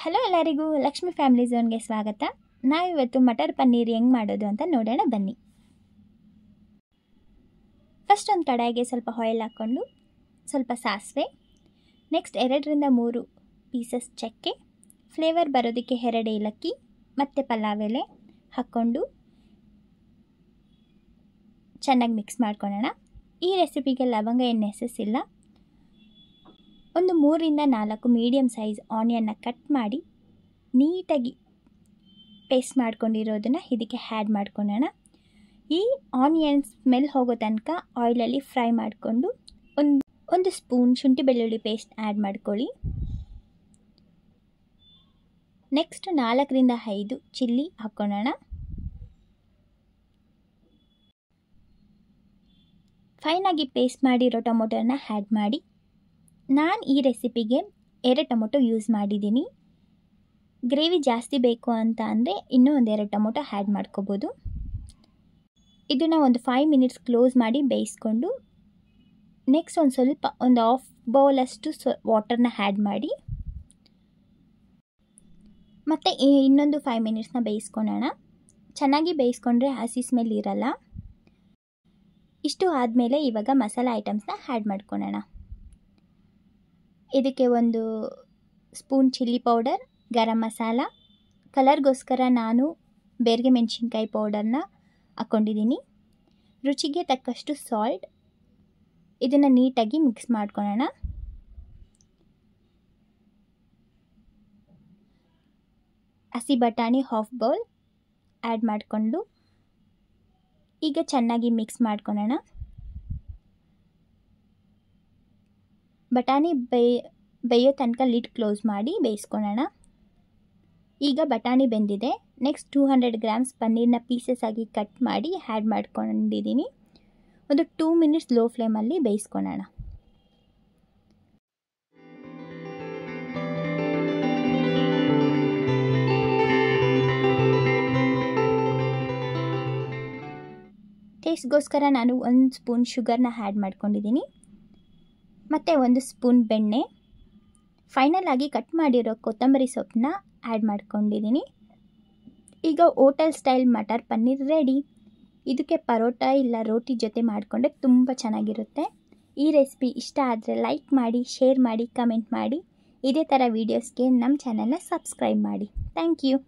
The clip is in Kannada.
ಹಲೋ ಎಲ್ಲರಿಗೂ, ಲಕ್ಷ್ಮಿ ಫ್ಯಾಮಿಲಿ ಝೋನ್ಗೆ ಸ್ವಾಗತ. ನಾವಿವತ್ತು ಮಟರ್ ಪನ್ನೀರ್ ಹೆಂಗೆ ಮಾಡೋದು ಅಂತ ನೋಡೋಣ ಬನ್ನಿ. ಫಸ್ಟ್ ಒಂದು ಕಡಾಯಿಗೆ ಸ್ವಲ್ಪ ಆಯಿಲ್ ಹಾಕ್ಕೊಂಡು ಸ್ವಲ್ಪ ಸಾಸಿವೆ, ನೆಕ್ಸ್ಟ್ 2ರಿಂದ 3 ಪೀಸಸ್ ಚಕ್ಕೆ, ಫ್ಲೇವರ್ ಬರೋದಕ್ಕೆ 2 ಏಲಕ್ಕಿ ಮತ್ತು ಪಲಾವ್ ಎಲೆ ಹಾಕ್ಕೊಂಡು ಚೆನ್ನಾಗಿ ಮಿಕ್ಸ್ ಮಾಡ್ಕೊಳ್ಳೋಣ. ಈ ರೆಸಿಪಿಗೆ ಲವಂಗ ಏನು ನೆಸಸ್ಸಿಲ್ಲ. ಒಂದು 3ರಿಂದ 4 ಮೀಡಿಯಮ್ ಸೈಜ್ ಆನಿಯನ್ನ ಕಟ್ ಮಾಡಿ ನೀಟಾಗಿ ಪೇಸ್ಟ್ ಮಾಡ್ಕೊಂಡಿರೋದನ್ನು ಇದಕ್ಕೆ ಆ್ಯಡ್ ಮಾಡ್ಕೊಳ್ಳೋಣ. ಈ ಆನಿಯನ್ ಸ್ಮೆಲ್ ಹೋಗೋ ತನಕ ಆಯಿಲಲ್ಲಿ ಫ್ರೈ ಮಾಡಿಕೊಂಡು ಒಂದು ಸ್ಪೂನ್ ಶುಂಠಿ ಬೆಳ್ಳುಳ್ಳಿ ಪೇಸ್ಟ್ ಆ್ಯಡ್ ಮಾಡ್ಕೊಳ್ಳಿ. ನೆಕ್ಸ್ಟ್ 4ರಿಂದ 5 ಚಿಲ್ಲಿ ಹಾಕ್ಕೊಳ್ಳೋಣ. ಫೈನಾಗಿ ಪೇಸ್ಟ್ ಮಾಡಿರೋ ಟೊಮೊಟೊನ ಆ್ಯಡ್ ಮಾಡಿ. ನಾನು ಈ ರೆಸಿಪಿಗೆ 2 ಟೊಮೊಟೊ ಯೂಸ್ ಮಾಡಿದ್ದೀನಿ. ಗ್ರೇವಿ ಜಾಸ್ತಿ ಬೇಕು ಅಂತ ಅಂದರೆ ಇನ್ನೂ ಒಂದು 2 ಟೊಮೊಟೊ ಆ್ಯಡ್ ಮಾಡ್ಕೋಬೋದು. ಇದನ್ನು ಒಂದು 5 ಮಿನಿಟ್ಸ್ ಕ್ಲೋಸ್ ಮಾಡಿ ಬೇಯಿಸ್ಕೊಂಡು ನೆಕ್ಸ್ಟ್ ಒಂದು ಹಾಫ್ ಬೌಲಷ್ಟು ವಾಟರ್ನ ಆ್ಯಡ್ ಮಾಡಿ ಮತ್ತು ಇನ್ನೊಂದು 5 ಮಿನಿಟ್ಸ್ನ ಬೇಯಿಸ್ಕೊಳ್ಳೋಣ. ಚೆನ್ನಾಗಿ ಬೇಯಿಸ್ಕೊಂಡ್ರೆ ಹಸಿ ಸ್ಮೆಲ್ ಇರಲ್ಲ. ಇಷ್ಟು ಆದಮೇಲೆ ಇವಾಗ ಮಸಾಲೆ ಐಟಮ್ಸ್ನ ಆ್ಯಡ್ ಮಾಡ್ಕೊಳ್ಳೋಣ. ಇದಕ್ಕೆ 1 spoon chilli powder, garam masala, ಕಲರ್ಗೋಸ್ಕರ ನಾನು ಬೇರ್ಗೆ ಮೆಣಸಿನ್ಕಾಯಿ ಪೌಡರ್ನ ಹಾಕ್ಕೊಂಡಿದ್ದೀನಿ. ರುಚಿಗೆ ತಕ್ಕಷ್ಟು ಸಾಲ್ಟ್. ಇದನ್ನು ನೀಟಾಗಿ ಮಿಕ್ಸ್ ಮಾಡ್ಕೊಳ್ಳೋಣ. ಹಸಿ ಬಟಾಣಿ ಹಾಫ್ ಬೌಲ್ ಆ್ಯಡ್ ಮಾಡಿಕೊಂಡು ಈಗ ಚೆನ್ನಾಗಿ ಮಿಕ್ಸ್ ಮಾಡ್ಕೊಳ್ಳೋಣ. ಬಟಾಣಿ ಬೇಯೋ ತನಕ ಲಿಡ್ ಕ್ಲೋಸ್ ಮಾಡಿ ಬೇಯಿಸ್ಕೊಳ್ಳೋಣ. ಈಗ ಬಟಾಣಿ ಬೆಂದಿದೆ. ನೆಕ್ಸ್ಟ್ 200 ಗ್ರಾಮ್ಸ್ ಪನ್ನೀರ್ನ ಪೀಸಸ್ ಆಗಿ ಕಟ್ ಮಾಡಿ ಆ್ಯಡ್ ಮಾಡ್ಕೊಂಡಿದ್ದೀನಿ. ಒಂದು 2 ಮಿನಿಟ್ಸ್ ಲೋ ಫ್ಲೇಮಲ್ಲಿ ಬೇಯಿಸ್ಕೊಳ್ಳೋಣ. ಟೇಸ್ಟ್ಗೋಸ್ಕರ ನಾನು 1 ಸ್ಪೂನ್ ಶುಗರ್ನ ಆ್ಯಡ್ ಮಾಡ್ಕೊಂಡಿದ್ದೀನಿ ಮತ್ತು 1 ಸ್ಪೂನ್ ಬೆಣ್ಣೆ. ಫೈನಲ್ ಆಗಿ ಕಟ್ ಮಾಡಿರೋ ಕೊತ್ತಂಬರಿ ಸೊಪ್ಪನ್ನ ಆ್ಯಡ್ ಮಾಡ್ಕೊಂಡಿದ್ದೀನಿ. ಈಗ hotel style matar paneer ready. ಇದಕ್ಕೆ ಪರೋಟ ಇಲ್ಲ ರೋಟಿ ಜೊತೆ ಮಾಡಿಕೊಂಡ್ರೆ ತುಂಬ ಚೆನ್ನಾಗಿರುತ್ತೆ. ಈ ರೆಸಿಪಿ ಇಷ್ಟ ಆದರೆ ಲೈಕ್ ಮಾಡಿ, ಶೇರ್ ಮಾಡಿ, ಕಮೆಂಟ್ ಮಾಡಿ. ಇದೇ ಥರ ವೀಡಿಯೋಸ್ಗೆ ನಮ್ಮ ಚಾನಲ್ನ ಸಬ್ಸ್ಕ್ರೈಬ್ ಮಾಡಿ. Thank you.